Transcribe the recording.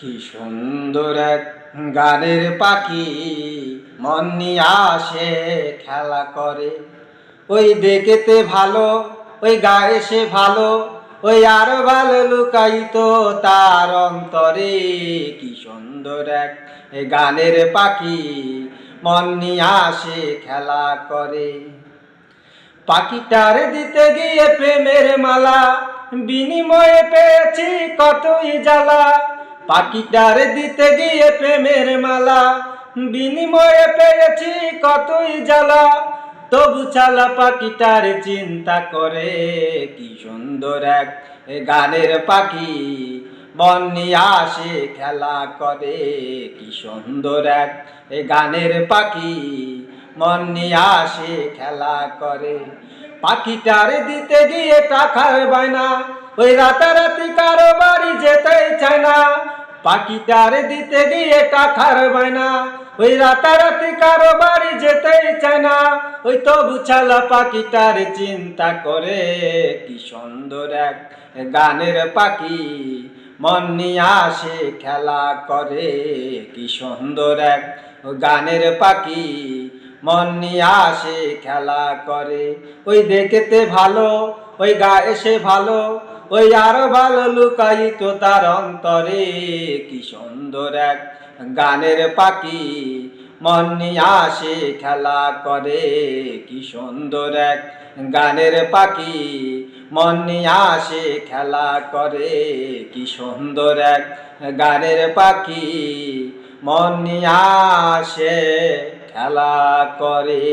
কি সুন্দর এক গানের পাখি মন নিয়ে আসে খেলা করে। ওই দেখতে ভালো, ওই গায়ে সে ভালো, ওই আরো ভালো লুকাইত তার অন্তরে। কি সুন্দর এক গানের পাখি মন নিয়ে আসে খেলা করে। পাখিটার দিতে গিয়ে প্রেমের মালা, বিনিময়ে পেয়েছি কতই জ্বালা। পাখিটার দিতে গিয়ে প্রেমের মালা, বিনিময়ে পেয়েছি কতই জ্বালা। তবু চালা পাখিটার চিন্তা করে। কি সুন্দর এক গানের পাখি মন নিয়ে আসে খেলা করে। কি সুন্দর এক গানের পাখি মন নিয়ে আসে খেলা করে। পাখিটার দিতে গিয়ে টাকার বায়না, ওই রাতারাতি কারো বাড়ি যেতেই চায় না। পাখিটার দিতে গিয়ে টাকার বায়না, ওই রাতারাতি কারো বাড়ি যেতেই চায় না। ওই তবু চালা পাখিটার চিন্তা করে। কি সুন্দর এক গানের পাখি মন নিয়ে আসে খেলা করে। কি সুন্দর এক গানের পাখি মন নিয়ে আসে খেলা করে। ওই দেখতে ভালো, ওই গায়ে সে ভালো, ওই আরো ভালো লুকাইত তার অন্তরে। কি সুন্দর এক গানের পাখি মন নিয়ে আসে খেলা করে। কি সুন্দর এক গানের পাখি মন নিয়ে আসে খেলা করে। কি সুন্দর এক গানের পাখি মন নিয়ে আসে খেলা করে।